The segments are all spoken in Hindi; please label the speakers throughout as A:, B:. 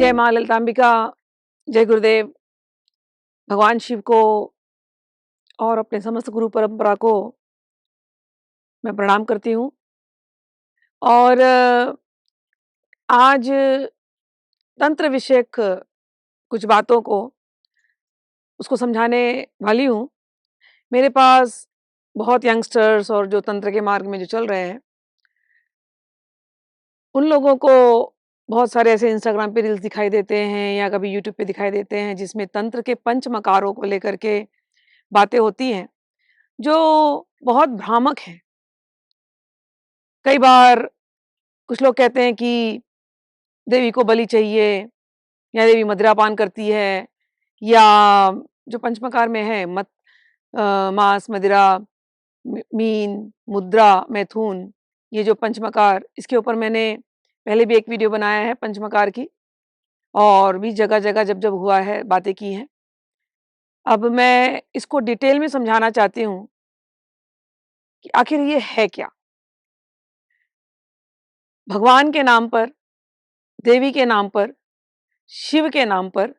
A: जय माँ ललिताम्बिका, जय गुरुदेव। भगवान शिव को और अपने समस्त गुरु परंपरा को मैं प्रणाम करती हूँ। और आज तंत्र विषयक कुछ बातों को उसको समझाने वाली हूँ। मेरे पास बहुत यंगस्टर्स और जो तंत्र के मार्ग में जो चल रहे हैं, उन लोगों को बहुत सारे ऐसे इंस्टाग्राम पे रील्स दिखाई देते हैं या कभी यूट्यूब पे दिखाई देते हैं जिसमें तंत्र के पंचमकारों को लेकर के बातें होती हैं, जो बहुत भ्रामक हैं। कई बार कुछ लोग कहते हैं कि देवी को बलि चाहिए या देवी मदिरा पान करती है, या जो पंचमकार में है मांस, मदिरा, मीन, मुद्रा, मैथुन, ये जो पंचमकार, इसके ऊपर मैंने पहले भी एक वीडियो बनाया है पंचमकार की, और भी जगह-जगह जब-जब हुआ है बातें की हैं। अब मैं इसको डिटेल में समझाना चाहती हूँ कि आखिर ये है क्या? भगवान के नाम पर, देवी के नाम पर, शिव के नाम पर,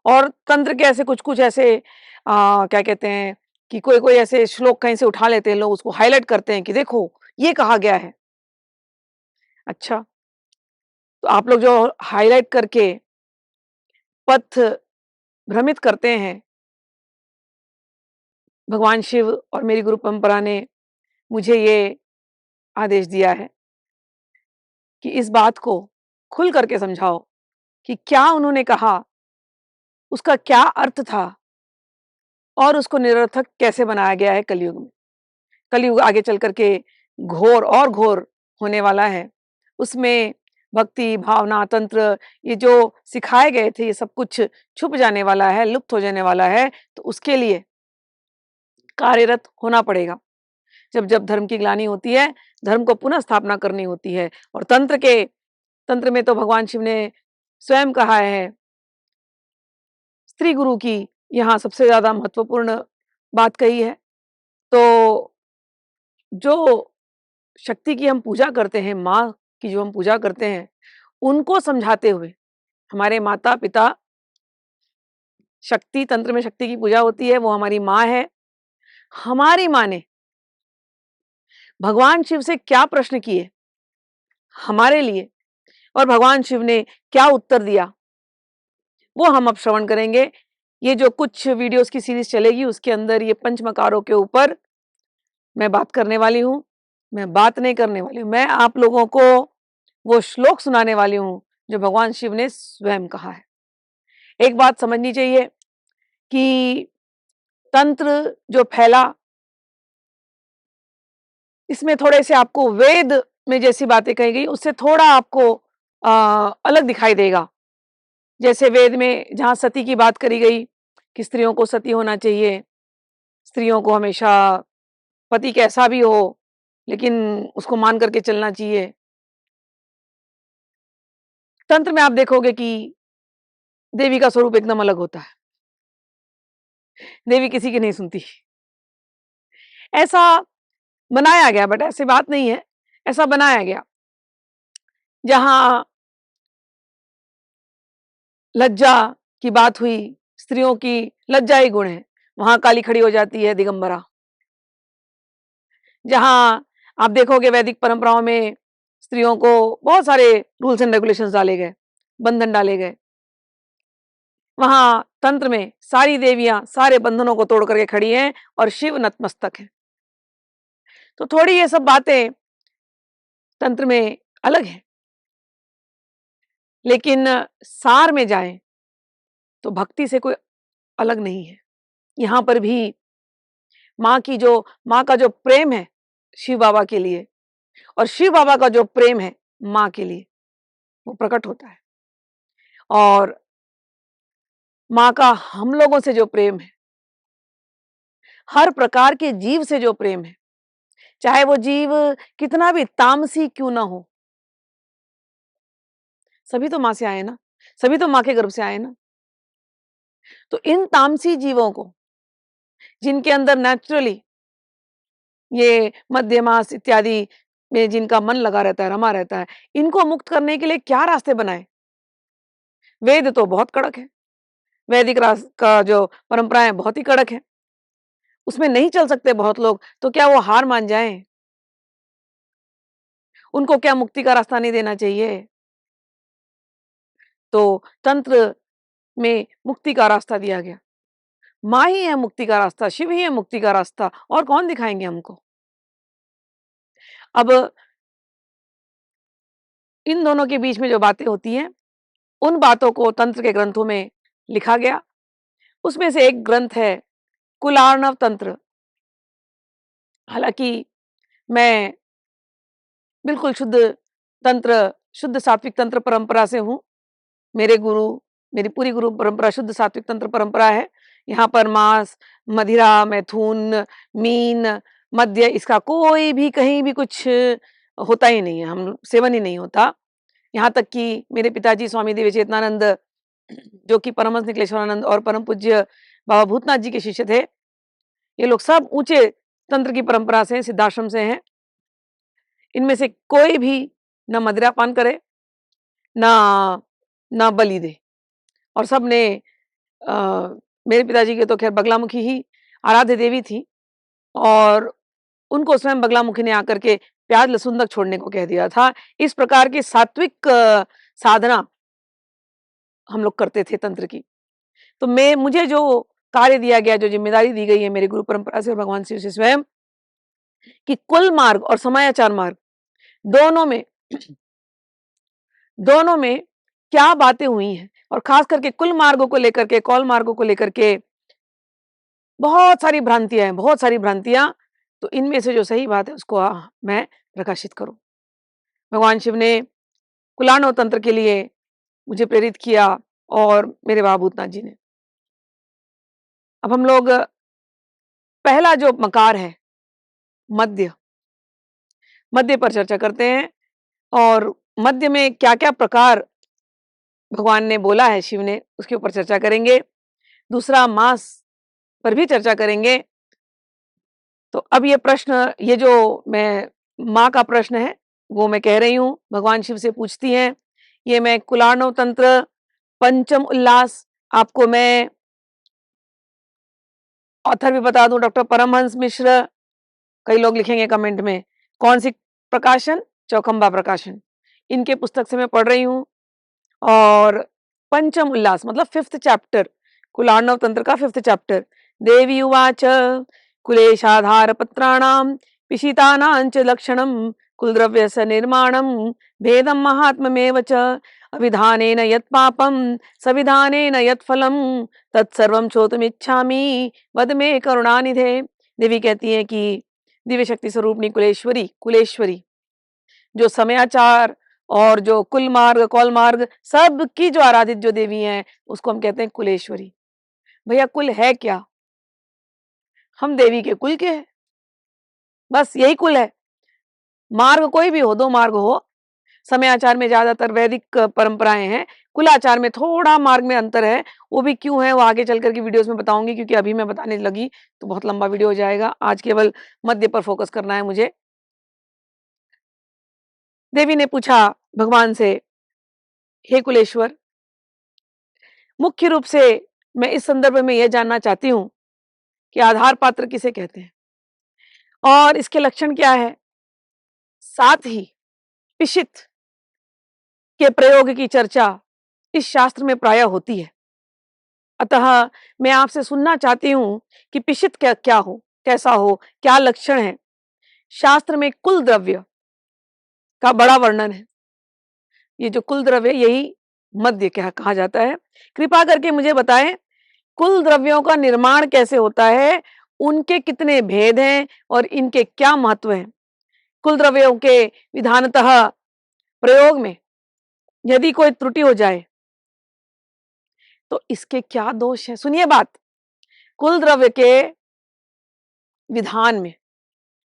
A: और तंत्र के ऐसे कुछ-कुछ ऐसे क्या कहते हैं कि कोई-कोई ऐसे श्लोक कहीं से उठा लेते हैं लोग, उसको हाइलाइट करते हैं कि देखो, ये कहा गया है। अच्छा, तो आप लोग जो हाइलाइट करके पथ भ्रमित करते हैं, भगवान शिव और मेरी गुरु परंपरा ने मुझे ये आदेश दिया है कि इस बात को खुल करके समझाओ कि क्या उन्होंने कहा, उसका क्या अर्थ था और उसको निरर्थक कैसे बनाया गया है कलयुग में। कलयुग आगे चल करके घोर और घोर होने वाला है। उसमें भक्ति, भावना, तंत्र, ये जो सिखाए गए थे, ये सब कुछ छुप जाने वाला है, लुप्त हो जाने वाला है। तो उसके लिए कार्यरत होना पड़ेगा। जब-जब धर्म की ग्लानि होती है, धर्म को पुनः स्थापना करनी होती है। और तंत्र में तो भगवान शिव ने स्वयं कहा है, स्त्री गुरु की यहाँ सबसे ज़्यादा महत्वपूर्ण बात कही है। तो जो शक्ति की हम पूजा करते हैं, माँ की जो हम पूजा करते हैं, उनको समझाते हुए, हमारे माता-पिता, शक्ति, तंत्र में शक्ति की पूजा होती है, वो हमारी माँ है। हमारी माँ ने भगवान शिव से क्या प्रश्न किए हमारे लिए, और भगवान शिव ने क्या उत्तर दिया, वो हम अब श्रवण करेंगे। ये जो कुछ वीडियोस की सीरीज चलेगी, उसके अंदर ये पंचमकारों के ऊपर मैं बात करने वाली हूँ। मैं बात नहीं करने वाली हूँ, मैं आप लोगों को वो श्लोक सुनाने वाली हूँ जो भगवान शिव ने स्वयं कहा है। एक बात समझनी चाहिए कि तंत्र जो फैला, इसमें थोड़े से आपको वेद में जैसी बातें कही गई, उससे थोड़ा आपको अलग दिखाई देगा। जैसे वेद में जहाँ सती की बात करी गई कि स्त्रियों को सती होना चाहिए, स्त्रियों को हमेशा पति कैसा भी हो, लेकिन उसको मान करके चलना चाहिए। तंत्र में आप देखोगे कि देवी का स्वरूप एकदम अलग होता है। देवी किसी की नहीं सुनती। ऐसा बनाया गया, बट ऐसी बात नहीं है, ऐसा बनाया गया। जहाँ लज्जा की बात हुई, स्त्रियों की लज्जा ही गुण है, वहां काली खड़ी हो जाती है दिगंबरा। जहां आप देखोगे वैदिक परंपराओं में स्त्रियों को बहुत सारे रूल्स एंड रेगुलेशंस डाले गए, बंधन डाले गए, वहां तंत्र में सारी देवियां सारे बंधनों को तोड़ करके खड़ी हैं और शिव नतमस्तक है। तो थोड़ी ये सब बातें तंत्र में अलग है, लेकिन सार में जाएं तो भक्ति से कोई अलग नहीं है। यहाँ पर भी माँ का जो प्रेम है शिव बाबा के लिए, और शिव बाबा का जो प्रेम है माँ के लिए, वो प्रकट होता है। और माँ का हम लोगों से जो प्रेम है, हर प्रकार के जीव से जो प्रेम है, चाहे वो जीव कितना भी तामसी क्यों ना हो, सभी तो माँ से आए ना, सभी तो माँ के गर्भ से आए ना। तो इन तामसी जीवों को, जिनके अंदर नेचुरली ये मध्य मास इत्यादि में जिनका मन लगा रहता है, रमा रहता है, इनको मुक्त करने के लिए क्या रास्ते बनाए? वेद तो बहुत कड़क है, वैदिक रास का जो परंपरा है बहुत ही कड़क है, उसमें नहीं चल सकते बहुत लोग, तो क्या वो हार मान जाएँ? उनको क्या मुक्ति का रास्ता नहीं देना चाहिए? तो तंत्र में मुक्ति का रास्ता दिया गया। माँ ही है मुक्ति का रास्ता, शिव ही है मुक्ति का रास्ता, और कौन दिखाएँगे हमको? अब इन दोनों के बीच में जो बातें होती हैं, उन बातों को तंत्र के ग्रंथों में लिखा गया। उसमें से एक ग्रंथ है कुलार्णव तंत्र। हालाँकि मैं बिल्कुल शुद्ध तंत्र, शुद्ध सात्विक तंत्र परंपरा से हूँ। मेरे गुरु, मेरी पूरी गुरु परंपरा शुद्ध सात्विक तंत्र परंपरा है। यहाँ पर मांस, मदिरा, मैथुन, मीन, मद्य इसका कोई भी कहीं भी कुछ होता ही नहीं है, हम सेवन ही नहीं होता। यहाँ तक कि मेरे पिताजी स्वामी देवी चेतनानंद, जो कि परमहंस निकलेश्वरानंद और परम पूज्य बाबा भूतनाथ जी के शिष्य थे, ये लोग सब ऊँचे तंत्र की परंपरा से, सिद्धाश्रम से हैं। इनमें से कोई भी ना मदिरा पान करे, ना ना बलि दे, और सबने अ, मेरे पिताजी के तो खैर बगलामुखी ही आराध्य देवी थी, और उनको स्वयं बगलामुखी ने आकर के प्याज लहसुन तक छोड़ने को कह दिया था। इस प्रकार की सात्विक साधना हम लोग करते थे तंत्र की। तो मुझे जो कार्य दिया गया, जो ज़िम्मेदारी दी गई है मेरे गुरु परंपरा से और भगवान शिव से स्वयं, कि कुल मार्ग और समयाचार मार्ग दोनों में दोनों में क्या बातें हुई हैं, और खास करके कुल मार्गों को लेकर के, कौल मार्गों को लेकर के बहुत सारी भ्रांतियाँ हैं, बहुत सारी भ्रांतियाँ। तो इनमें से जो सही बात है उसको मैं प्रकाशित करूँ। भगवान शिव ने कुलार्णव तंत्र के लिए मुझे प्रेरित किया, और मेरे बाबा भूतनाथ जी ने। अब हम लोग पहला जो मकार है, मध्य, मध्य पर चर्चा करते हैं, और मध्य में क्या-क्या प्रकार भगवान ने बोला है, शिव ने, उसके ऊपर चर्चा करेंगे। दूसरा मास पर भी चर्चा करेंगे। तो अब ये प्रश्न, ये जो मैं माँ का प्रश्न है, वो मैं कह रही हूँ, भगवान शिव से पूछती हैं। ये मैं कुलार्णव तंत्र पंचम उल्लास, आपको मैं ऑथर भी बता दूं, डॉक्टर परमहंस मिश्र। कई लोग लिखेंगे कमेंट में, कौन सी प्रकाशन? चौखंबा प्रकाशन। इनके पुस्तक से मैं पढ़ रही हूँ। और पंचम उल्लास मतलब फिफ्थ चैप्टर, कुलार्णव तंत्र का फिफ्थ चैप्टर। देवी उवाच कुलेशाधार पत्राणाम पिशितानांच लक्षणम कुलद्रव्यस्य निर्माणम भेदम महात्म्यमेव च अविधानेन यत् पापम सविधानेन यत् फलम तत्सर्वं श्रोतुमिच्छामि वद मे करुणानिधे। देवी कहती है कि दिव्य शक्ति स्वरूपनी कुलेश्वरी, कुलेश्वरी जो समयाचार और जो कुल मार्ग, कौल मार्ग सब की जो आराधित जो देवी हैं, उसको हम कहते हैं कुलेश्वरी। भैया कुल है क्या? हम देवी के कुल के हैं, बस यही कुल है। मार्ग कोई भी हो, दो मार्ग हो। समयाचार में ज्यादातर वैदिक परंपराएं हैं, कुलाचार में थोड़ा मार्ग में अंतर है। वो भी क्यों है, वो आगे चल करके वीडियोस में बताऊंगी, क्योंकि अभी मैं बताने लगी तो बहुत लंबा वीडियो हो जाएगा। आज केवल मध्य पर फोकस करना है मुझे। देवी ने पूछा भगवान से, हे कुलेश्वर, मुख्य रूप से मैं इस संदर्भ में यह जानना चाहती हूँ कि आधार पात्र किसे कहते हैं और इसके लक्षण क्या है। साथ ही पिशित के प्रयोग की चर्चा इस शास्त्र में प्रायः होती है। अतः मैं आपसे सुनना चाहती हूँ कि पिशित क्या क्या हो, कैसा हो, क्या लक्षण है। शास्त्र में कुल द्रव्य का बड़ा वर्णन है। ये जो कुल द्रव्य, यही मध्य क्या कहा जाता है। कृपा करके मुझे बताएं, कुल द्रव्यों का निर्माण कैसे होता है, उनके कितने भेद हैं और इनके क्या महत्व हैं। कुल द्रव्यों के विधानतः प्रयोग में यदि कोई त्रुटि हो जाए तो इसके क्या दोष है। सुनिए बात, कुल द्रव्य के विधान में,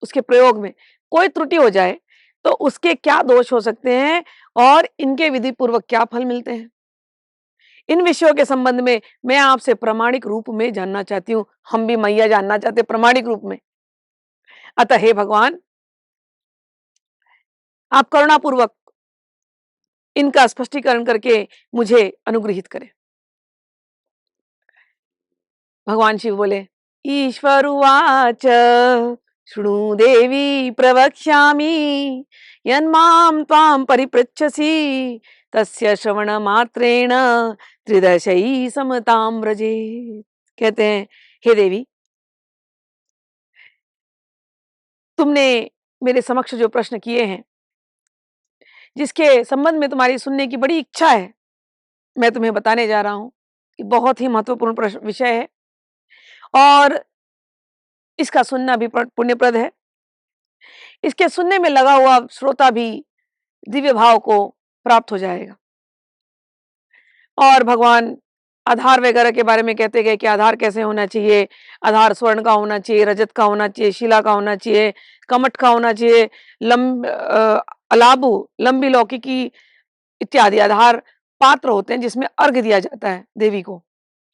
A: उसके प्रयोग में कोई त्रुटि हो जाए तो उसके क्या दोष हो सकते हैं और इनके विधि पूर्वक क्या फल मिलते हैं। इन विषयों के संबंध में मैं आपसे प्रामाणिक रूप में जानना चाहती हूँ। हम भी मैया जानना चाहते प्रामाणिक रूप में। अतः हे भगवान, आप करुणापूर्वक इनका स्पष्टीकरण करके मुझे अनुग्रहित करें। भगवान शिव बोले, ईश्वर उवाच शृणु देवी प्रवक्ष्यामि यन्मां त्वां परिपृच्छसि तस्य श्रवण मात्रेण त्रिदशई समतां व्रजेत्। कहते हैं, हे देवी, तुमने मेरे समक्ष जो प्रश्न किए हैं, जिसके संबंध में तुम्हारी सुनने की बड़ी इच्छा है, मैं तुम्हें बताने जा रहा हूं कि बहुत ही महत्वपूर्ण विषय है और इसका सुनना भी पुण्यप्रद है। इसके सुनने में लगा हुआ श्रोता भी दिव्य भाव को प्राप्त हो जाएगा। और भगवान आधार वगैरह के बारे में कहते गए कि आधार कैसे होना चाहिए, आधार स्वर्ण का होना चाहिए, रजत का होना चाहिए, शिला का होना चाहिए, कमठ का होना चाहिए, अलाबू, लंबी लौकी की इत्यादि आधार पात्र होते हैं जिसमें अर्घ दिया जाता है देवी को।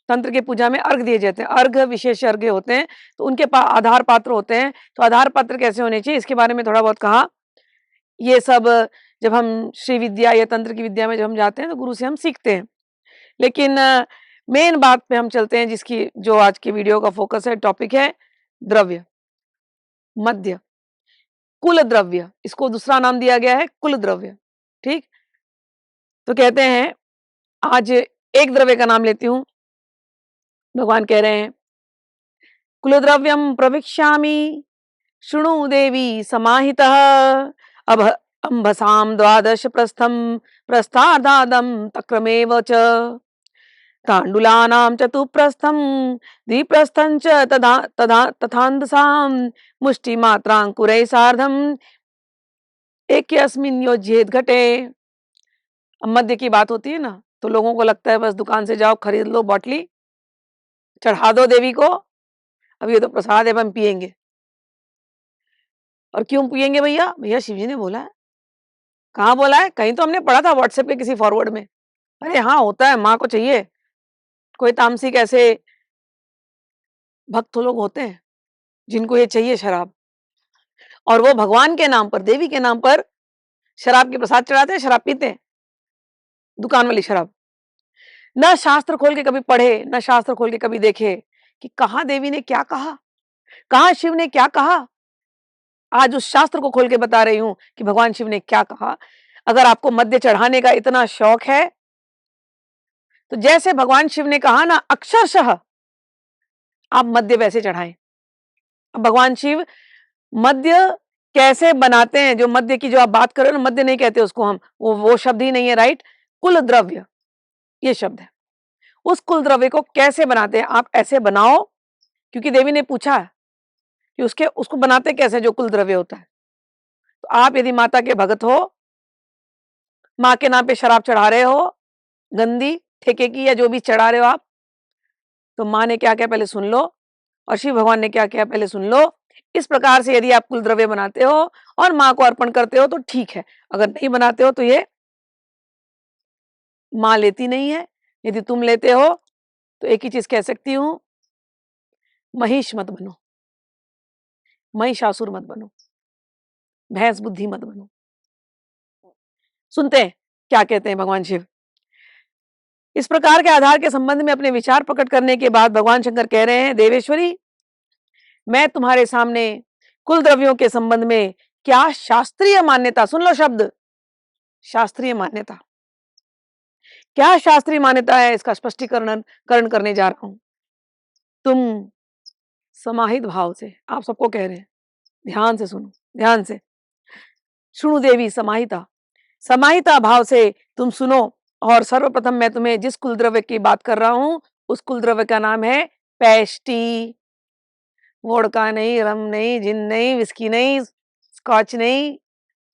A: तंत्र के पूजा में अर्घ दिए जाते हैं, अर्घ विशेष अर्घ होते हैं, तो उनके आधार पात्र होते हैं। तो आधार पात्र कैसे होने चाहिए इसके बारे में थोड़ा बहुत कहा। ये सब जब हम श्री विद्या या तंत्र की विद्या में जब हम जाते हैं तो गुरु से हम सीखते हैं। लेकिन मेन बात पे हम चलते हैं, जिसकी जो आज की वीडियो का फोकस है, टॉपिक है द्रव्य, मध्य, कुल द्रव्य। इसको दूसरा नाम दिया गया है कुल द्रव्य। ठीक, तो कहते हैं आज एक द्रव्य का नाम लेती हूं। भगवान कह रहे हैं, कुल द्रव्यम प्रविक्ष्यामि शृणु देवी समाहितः अब अंबसाम द्वादश प्रस्थम प्रस्थार्धादम तक्रमेव च तांडुलानां चतुप्रस्थं द्विप्रस्थं च तथा तथा तथांदसां मुष्टिमात्रांकुरैः सार्धं एकस्मिन् योज्येत घटे। अब मध्य की बात होती है ना, तो लोगों को लगता है बस दुकान से जाओ, खरीद लो बोतली, चढ़ा दो देवी को, अब ये तो प्रसाद है, हम पिएंगे। और क्यों पिएंगे भैया? भैया शिव जी ने बोला है। कहाँ बोला है? कहीं तो हमने पढ़ा था व्हाट्सएप के किसी फॉरवर्ड में। अरे हाँ, होता है, माँ को चाहिए। कोई तामसिक ऐसे भक्त लोग होते हैं जिनको ये चाहिए शराब, और वो भगवान के नाम पर, देवी के नाम पर शराब के प्रसाद चढ़ाते हैं, शराब पीते हैं, दुकान वाली शराब। न शास्त्र खोल के कभी पढ़े, न शास्त्र खोल के कभी देखे कि कहाँ देवी ने क्या कहा, कहाँ शिव ने क्या कहा। आज उस शास्त्र को खोल के बता रही हूं कि भगवान शिव ने क्या कहा। अगर आपको मद्य चढ़ाने का इतना शौक है तो जैसे भगवान शिव ने कहा ना, अक्षरशः आप मद्य वैसे चढ़ाएं। अब भगवान शिव मद्य कैसे बनाते हैं, जो मद्य की जो आप बात कर रहे हो ना, मद्य नहीं कहते उसको हम, वो शब्द ही नहीं है, राइट। कुल द्रव्य ये शब्द है। उस कुल द्रव्य को कैसे बनाते हैं? आप ऐसे बनाओ, क्योंकि देवी ने पूछा कि उसको बनाते कैसे जो कुल द्रव्य होता है। तो आप यदि माता के भगत हो, माँ के नाम पे शराब चढ़ा रहे हो, गंदी ठेके की या जो भी चढ़ा रहे हो आप, तो माँ ने क्या क्या पहले सुन लो, और शिव भगवान ने क्या क्या पहले सुन लो। इस प्रकार से यदि आप कुल द्रव्य बनाते हो और माँ को अर्पण करते हो तो ठीक है, अगर नहीं बनाते हो तो ये माँ लेती नहीं है। यदि तुम लेते हो तो एक ही चीज कह सकती हूं, महिष मत बनो, महिषासुर मत बनो, भैंस बुद्धि मत बनो। सुनते हैं क्या कहते हैं भगवान शिव। इस प्रकार के आधार के संबंध में अपने विचार प्रकट करने के बाद भगवान शंकर कह रहे हैं, देवेश्वरी, मैं तुम्हारे सामने कुल द्रव्यों के संबंध में क्या शास्त्रीय मान्यता, सुन लो शब्द, शास्त्रीय मान्यता, क्या शास्त्रीय मान्यता है इसका स्पष्टीकरण करने जा रहा हूं। तुम समाहित भाव से, आप सबको कह रहे हैं, ध्यान से सुनो, ध्यान से सुनो देवी समाहिता, समाहिता भाव से तुम सुनो। और सर्वप्रथम मैं तुम्हें जिस कुल द्रव्य की बात कर रहा हूं उस कुल द्रव्य का नाम है पैष्टी। वोडका नहीं, रम नहीं, जिन नहीं, विस्की नहीं, स्कॉच नहीं,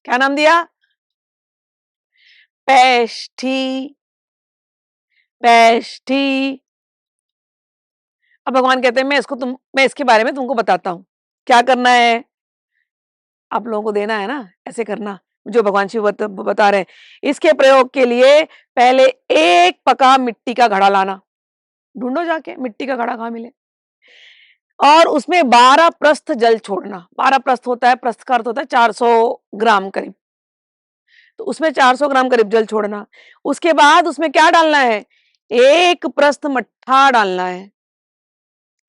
A: क्या नाम दिया? पैष्ठी, पैष्ठी। अब भगवान कहते हैं मैं इसके बारे में तुमको बताता हूं। क्या करना है? आप लोगों को देना है ना, ऐसे करना जो भगवान शिव बता रहे हैं। इसके प्रयोग के लिए पहले एक पका मिट्टी का घड़ा लाना, ढूंढो जाके मिट्टी का घड़ा कहाँ मिले, और उसमें 12 प्रस्थ जल छोड़ना। 12 प्रस्थ होता है, प्रस्थ का अर्थ होता है 400 ग्राम करीब। तो उसमें 400 ग्राम करीब जल छोड़ना। उसके बाद उसमें क्या डालना है? 1 प्रस्थ मट्ठा डालना है।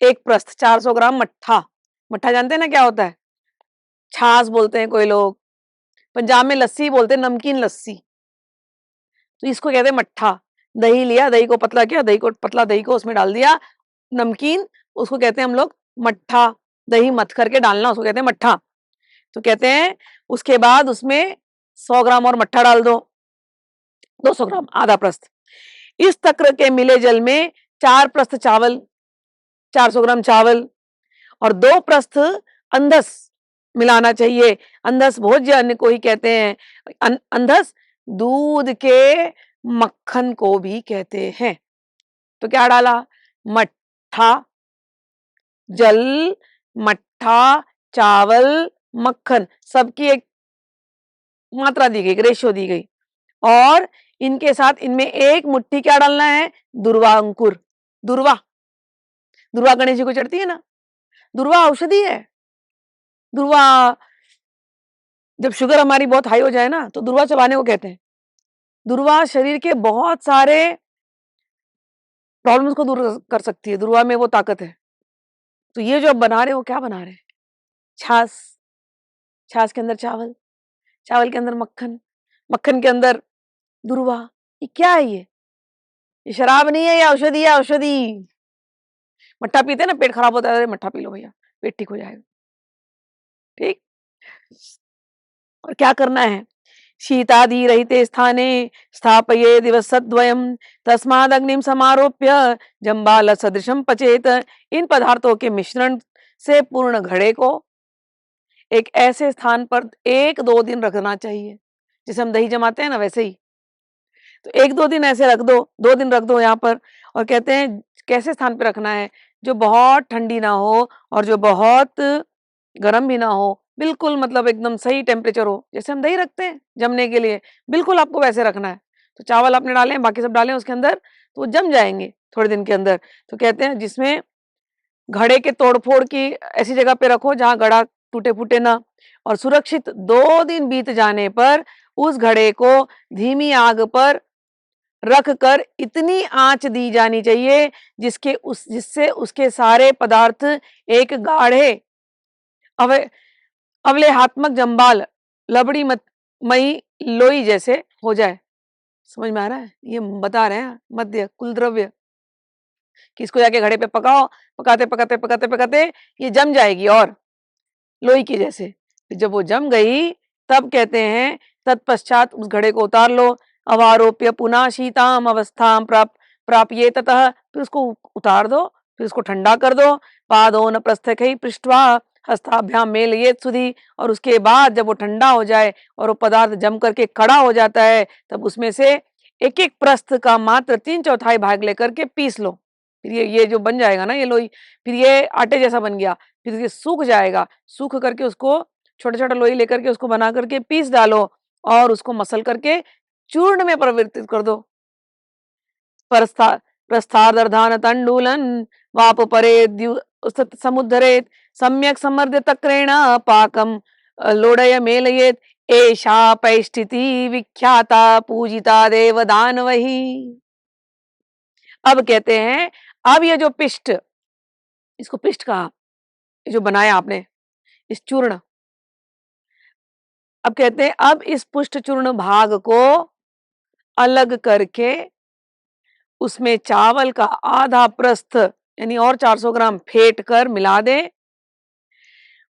A: 1 प्रस्थ 400 ग्राम मट्ठा। मट्ठा जानते हैं ना क्या होता है? छाछ बोलते हैं कोई लोग, पंजाब में लस्सी बोलते हैं, नमकीन लस्सी। तो इसको कहते हैं मट्ठा। दही लिया, दही को पतला किया, दही को पतला, दही को उसमें डाल दिया, नमकीन, उसको कहते हैं हम लोग मट्ठा। दही मथ करके डालना, उसको कहते हैं मट्ठा। तो कहते हैं उसके बाद उसमें 100 ग्राम और मट्ठा डाल दो, 200 ग्राम, आधा प्रस्थ। इस तक्र के मिले जल में 4 प्रस्थ चावल, 400 ग्राम चावल और 2 प्रस्थ अंधस मिलाना चाहिए। अंधस भोज्य अन्न को ही कहते हैं। अंधस दूध के मक्खन को भी कहते हैं। तो क्या डाला? मट्ठा, जल, मट्ठा, चावल, मक्खन, सबकी एक मात्रा दी गई, एक रेशियो दी गई। और इनके साथ इनमें 1 मुट्ठी क्या डालना है? दुर्वा अंकुर। दुर्वा, दुर्वा गणेश जी को चढ़ती है ना, दुर्वा औषधि है। दुर्वा, जब शुगर हमारी बहुत हाई हो जाए ना, तो दुर्वा चबाने को कहते हैं। दुर्वा शरीर के बहुत सारे प्रॉब्लम्स को दूर कर सकती है, दुर्वा में वो ताकत है। तो ये जो आप बना रहे हो, क्या बना रहे हैं? छाछ, छाछ के अंदर चावल, चावल के अंदर मक्खन, मक्खन के अंदर दुर्वा। ये क्या है ये? ये शराब नहीं है, ये औषधि है, औषधि। मट्ठा पीते हैं ना, पेट खराब होता है, अरे मट्ठा पी लो भैया, पेट ठीक हो जाएगा। ठीक। और क्या करना है? शीतादि रहिते स्थाने स्थापये दिवसद्वयम् तस्माद् अग्निम समारोप्य जंबाल सदृशम पचेत। इन पदार्थों के मिश्रण से पूर्ण घड़े को एक ऐसे स्थान पर 1-2 दिन रखना चाहिए, जैसे हम दही जमाते हैं ना, वैसे ही। तो 1-2 दिन ऐसे रख दो, 2 दिन रख दो यहाँ पर। और कहते हैं कैसे स्थान पे रखना है? जो बहुत ठंडी ना हो और जो बहुत गर्म भी ना हो, बिल्कुल मतलब एकदम सही टेम्परेचर हो, जैसे हम दही रखते हैं जमने के लिए, बिल्कुल आपको वैसे रखना है। तो चावल आपने डाले, बाकी सब डाले उसके अंदर, तो वो जम जाएँगे थोड़े दिन के अंदर। तो कहते हैं जिसमें घड़े के तोड़-फोड़ की ऐसी जगह पे रखो जहाँ घड़ा टूटे-फूटे ना, और सुरक्षित 2 दिन बीत जाने पर उस घड़े को धीमी आग पर रख कर इतनी आँच दी जानी चाहिए जिससे उसके सारे पदार्थ एक गाढ़े अव अवलेहात्मक जंबाल लबड़ी मई लोई जैसे हो जाए। समझ में आ रहा है? ये बता रहे हैं मध्य कुल द्रव्य कि इसको जाके घड़े पे पकाओ, पकाते पकाते पकाते पकाते ये जम जाएगी और लोई की जैसे। फिर जब वो जम गई तब कहते हैं तत्पश्चात उस घड़े को उतार लो। अवारोप्य पुनः शीताम अवस्थाम प्राप्ये ततः, फिर उसको उतार दो, फिर उसको ठंडा कर दो। पादोन प्रस्थखै पृष्ठवा हस्ताभ्याम मेलयेत सुधि, और उसके बाद जब वो ठंडा हो जाए और वो पदार्थ जम करके कड़ा हो जाता है, तब उसमें से एक एक प्रस्थ का मात्र 3/4 भाग लेकर के पीस लो। फिर ये जो बन जाएगा ना ये लोई, फिर ये आटे जैसा बन गया, फिर ये सूख जाएगा, सूख करके उसको छोटा-छोटा लोई लेकर के उसको बना करके पीस डालो और उसको मसल करके चूर्ण में परिवर्तित कर दो। परस्था प्रस्थादर्धान तंडुलन वाप परे समुद्धरेत सम्यक समर्द्य तक्रेण पाकम लोडय मेलयेत एषा पैष्ठिति विख्याता पूजिता देव दानवही। अब कहते हैं, अब ये जो पिष्ट, इसको पिष्ट कहा, ये जो बनाया आपने इस चूर्ण, अब कहते हैं अब इस पुष्ट चूर्ण भाग को अलग करके उसमें चावल का आधा प्रस्थ यानी और 400 ग्राम फेंट कर मिला दें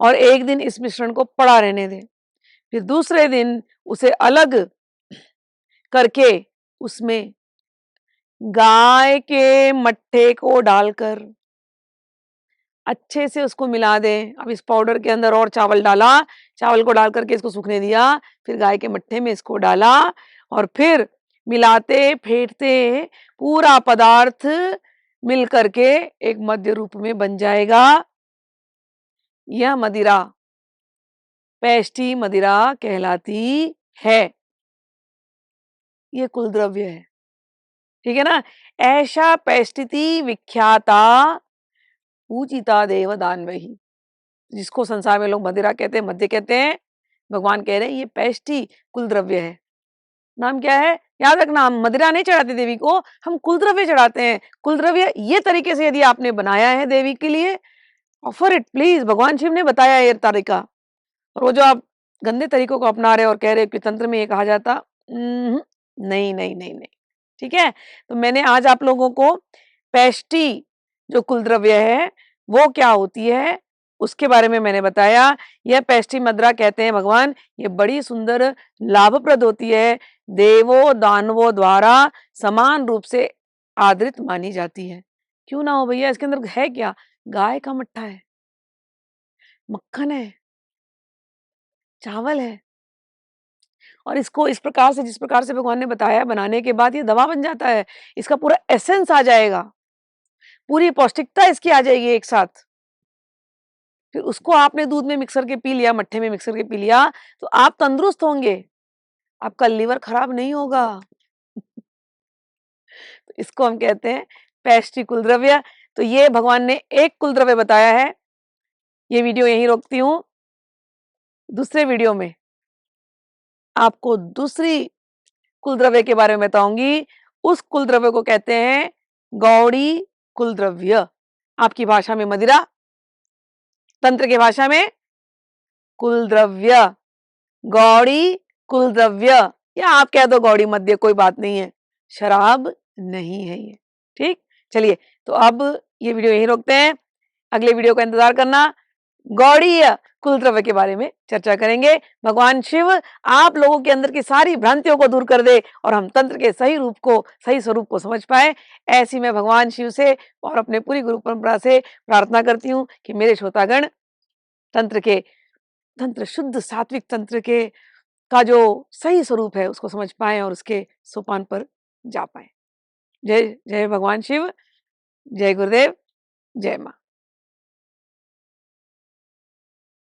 A: और एक दिन इस मिश्रण को पड़ा रहने दें। फिर दूसरे दिन उसे अलग करके उसमें गाय के मट्ठे को डालकर अच्छे से उसको मिला दें। अब इस पाउडर के अंदर और चावल डाला, चावल को डाल करके इसको सूखने दिया, फिर गाय के मट्ठे में इसको डाला और फिर मिलाते फेंटते पूरा पदार्थ मिल करके एक मध्य रूप में बन जाएगा। यह मदिरा पैष्ठी मदिरा कहलाती है। ये कुल द्रव्य है, ठीक है ना। ऐसा पैष्ठिति विख्याता पूजिता देव दानवही, जिसको संसार में लोग मदिरा कहते हैं, मद्य कहते हैं, भगवान कह रहे हैं ये पैष्ठी कुल द्रव्य है। नाम क्या है? याद रखना, हम मदिरा नहीं चढ़ाते देवी को, हम कुलद्रव्य चढ़ाते हैं। कुलद्रव्य ये तरीके से यदि आपने बनाया है देवी के लिए, ऑफर इट प्लीज़, भगवान शिव ने बताया है ये तरीका। और वो जो आप गंदे तरीकों को अपना रहे हो और कह रहे हो कि तंत्र में ये कहा जाता, नहीं, नहीं, नहीं, नहीं। ठीक है? तो मैंने आज आप लोगों को पैष्ठी जो कुलद्रव्य है, वो क्या होती है, उसके बारे में मैंने बताया। यह पैष्ठी मदिरा कहते हैं भगवान, ये बड़ी सुंदर लाभप्रद होती है। देवों, दानवों द्वारा समान रूप से आदृत मानी जाती है। क्यों ना हो भैया, इसके अंदर है क्या? गाय का मट्ठा है, मक्खन है, चावल है। और इसको इस प्रकार से, जिस प्रकार से भगवान ने बताया, बनाने के बाद ये दवा बन जाता है। इसका पूरा एसेंस आ जाएगा, पूरी पौष्टिकता इसकी आ जाएगी एक साथ। फिर उसको आपने दूध में मिक्स करके पी लिया, मट्ठे में मिक्स करके पी लिया, तो आप तंदुरुस्त होंगे, आपका लीवर खराब नहीं होगा। तो इसको हम कहते हैं पैष्ठी कुलद्रव्य। तो ये भगवान ने एक कुलद्रव्य बताया है। ये वीडियो यहीं रोकती हूँ। दूसरे वीडियो में आपको दूसरी कुलद्रव्य के बारे में बताऊंगी। उस कुलद्रव्य को कहते हैं गौड़ी कुलद्रव्य। आपकी भाषा में मदिरा, तंत्र की भाषा में कुलद्रव्य, गौड़ी कुलद्रव्य, या आप कह दो गौड़ी मद्य, कोई बात नहीं है, शराब नहीं है ये। ठीक, चलिए, तो अब ये वीडियो यहीं रोकते हैं। अगले वीडियो का इंतजार करना। गौड़ीय कुलद्रव्य के बारे में चर्चा करेंगे। भगवान शिव आप लोगों के अंदर की सारी भ्रांतियों को दूर कर दे और हम तंत्र के सही रूप को, सही स्वरूप को समझ पाए। ऐसी मैं भगवान शिव से और अपने पूरी गुरु परंपरा से प्रार्थना करती हूँ कि मेरे श्रोतागण तंत्र के, तंत्र शुद्ध सात्विक तंत्र के का जो सही स्वरूप है उसको समझ पाएं और उसके सोपान पर जा पाएं। जय जय भगवान शिव, जय गुरुदेव, जय माँ।